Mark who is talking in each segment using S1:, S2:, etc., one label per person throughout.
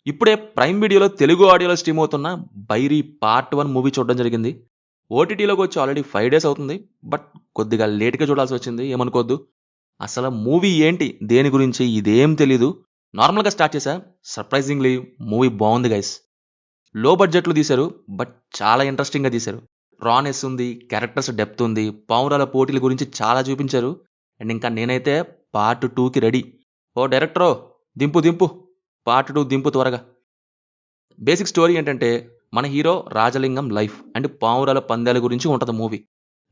S1: ఇప్పుడే ప్రైమ్ వీడియోలో తెలుగు ఆడియోలో స్ట్రీమ్ అవుతున్న 'బైరీ పార్ట్ 1' మూవీ చూడడం జరిగింది. ఓటీటీలోకి వచ్చి ఆల్రెడీ 5 డేస్ అవుతుంది. బట్ కొద్దిగా లేట్‌గా చూడాల్సొచ్చింది. ఏమనుకోవద్దు. అసలు మూవీ ఏంటి? దేని గురించి? ఇదేం తెలీదు. నార్మల్‌గా స్టార్ట్ చేశా. సర్ప్రైజింగ్‌లీ మూవీ బావుంది గైస్. లో బడ్జెట్‌లో తీశారు. బట్ చాలా ఇంట్రెస్టింగ్‌గా తీశారు. రానెస్ ఉంది. క్యారెక్టర్స్ డెప్త్ ఉంది. పావురాల పోటీల గురించి చాలా చూపించారు. అండ్ ఇంకా నేనైతే పార్ట్ 2కి రెడీ. ఓ డైరెక్టరో దింపు దింపు. పార్ట్ 2 దింపు త్వరగా. బేసిక్ స్టోరీ ఏంటంటే మన హీరో రాజలింగం లైఫ్ అండ్ పావురాల పందాల గురించి ఉంటుంది మూవీ.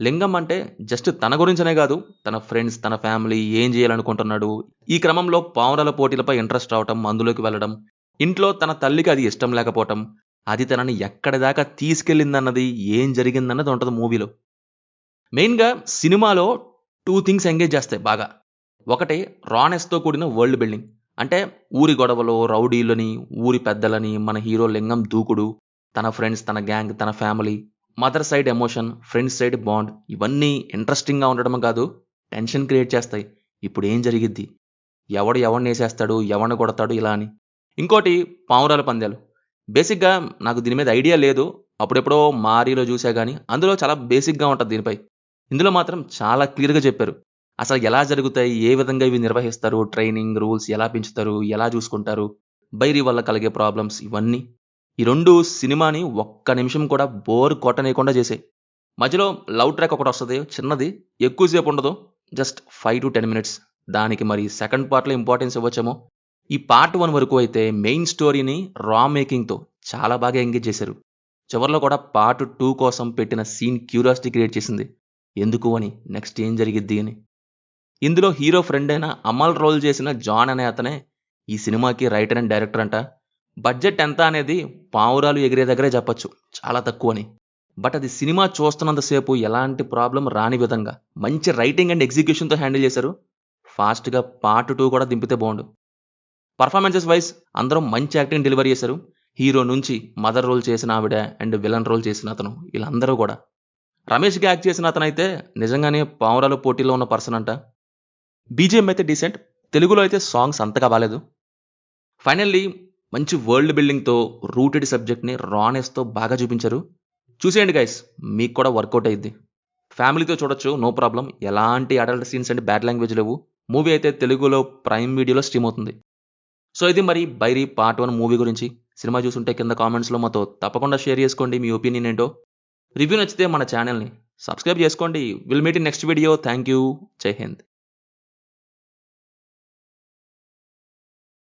S1: లింగం అంటే జస్ట్ తన గురించనే కాదు, తన ఫ్రెండ్స్, తన ఫ్యామిలీ ఏం చేయాలనుకుంటున్నాడు. ఈ క్రమంలో పావురాల పోటీలపై ఇంట్రెస్ట్ రావటం, అందులోకి వెళ్ళడం, ఇంట్లో తన తల్లికి అది ఇష్టం లేకపోవటం, అది తనని ఎక్కడి దాకా తీసుకెళ్ళిందన్నది, ఏం జరిగిందన్నది ఉంటుంది మూవీలో. మెయిన్‌గా సినిమాలో 2 థింగ్స్ ఎంగేజ్ చేస్తాయి బాగా. ఒకటి రానెస్‌తో కూడిన వరల్డ్ బిల్డింగ్. అంటే ఊరి గొడవలు, రౌడీలని, ఊరి పెద్దలని, మన హీరో లింగం దూకుడు, తన ఫ్రెండ్స్, తన గ్యాంగ్, తన family, mother side emotion, friends side bond ఇవన్నీ ఇంట్రెస్టింగ్‌గా ఉండడమే కాదు, టెన్షన్ క్రియేట్ చేస్తాయి. ఇప్పుడు ఏం జరిగిద్ది? ఎవడు ఎవడినేసేస్తాడు? ఎవడిని కొడతాడు? ఇలా అని. ఇంకోటి పావురాల పందాలు. బేసిక్‌గా నాకు దీని మీద ఐడియా లేదు. అప్పుడెప్పుడో 'మారీ'లో చూసా గానీ, అందులో చాలా బేసిక్‌గా ఉంటది దీనిపై. ఇందులో మాత్రం చాలా క్లియర్‌గా చెప్పారు. అసలు ఎలా జరుగుతాయి? ఏ విధంగా ఇవి నిర్వహిస్తారు? ట్రైనింగ్, రూల్స్ ఎలా పెంచుతారు? ఎలా చూసుకుంటారు? బైరీ వల్ల కలిగే ప్రాబ్లమ్స్ ఇవన్నీ. ఈ 2 సినిమాని ఒక్క నిమిషం కూడా బోర్ కొట్టనీయకుండా చేసాయి. మధ్యలో లవ్ ట్రాక్ ఒకటొస్తది చిన్నది. ఎక్కువ సేపు ఉండదు. Just 5-10 minutes. దానికి మరి సెకండ్ పార్ట్‌లో ఇంపార్టెన్స్ ఇవ్వచ్చేమో. ఈ పార్ట్ 1 వరకు అయితే మెయిన్ స్టోరీని రా మేకింగ్‌తో చాలా బాగా ఎంగేజ్ చేశారు. చివర్లో కూడా పార్ట్ 2 కోసం పెట్టిన సీన్ క్యూరియాసిటీ క్రియేట్ చేసింది. ఎందుకు అని? నెక్స్ట్ ఏం జరిగిద్ది అని? ఇందులో హీరో ఫ్రెండ్ అయిన అమల్ రోల్ చేసిన జాన్ అనే అతనే ఈ సినిమాకి రైటర్ అండ్ డైరెక్టర్ అంట. బడ్జెట్ ఎంత అనేది పావురాలు ఎగిరే దగ్గరే చెప్పొచ్చు. చాలా తక్కువని. బట్ అది సినిమా చూస్తున్నంతసేపు ఎలాంటి ప్రాబ్లం రాని విధంగా మంచి రైటింగ్ అండ్ ఎగ్జిక్యూషన్‌తో హ్యాండిల్ చేశారు. ఫాస్ట్‌గా పార్ట్ 2 కూడా దింపితే బావుండు. పర్ఫార్మెన్సెస్ వైస్ అందరూ మంచి యాక్టింగ్ డెలివరీ చేశారు. హీరో నుంచి మదర్ రోల్ చేసిన ఆవిడ అండ్ విలన్ రోల్ చేసిన అతను వీళ్ళందరూ కూడా. రమేష్‌గా యాక్ట్ చేసిన అతనైతే నిజంగానే పావురాల పోటీలో ఉన్న పర్సన్ అంట. బీజీఎం అయితే డీసెంట్. తెలుగులో అయితే సాంగ్స్ అంతగా బాలేదు. ఫైనల్లీ మంచి వరల్డ్ బిల్డింగ్‌తో రూటెడ్ సబ్జెక్ట్‌ని రానెస్‌తో బాగా చూపించారు. చూసేయండి గైస్. మీకు కూడా వర్కౌట్ అయ్యిద్ది. ఫ్యామిలీతో చూడొచ్చు. No problem. ఎలాంటి adult scenes and bad language లేవు. మూవీ అయితే తెలుగులో ప్రైమ్ వీడియోలో స్ట్రీమ్ అవుతుంది. సో ఇది మరి 'బైరీ పార్ట్ 1' మూవీ గురించి. సినిమా చూసుంటే కింద కామెంట్స్‌లో మాతో తప్పకుండా షేర్ చేసుకోండి మీ ఒపీనియన్ ఏంటో. రివ్యూ నచ్చితే మన ఛానెల్‌ని సబ్స్క్రైబ్ చేసుకోండి. Will meet in next video. Thank you. జై హింద్.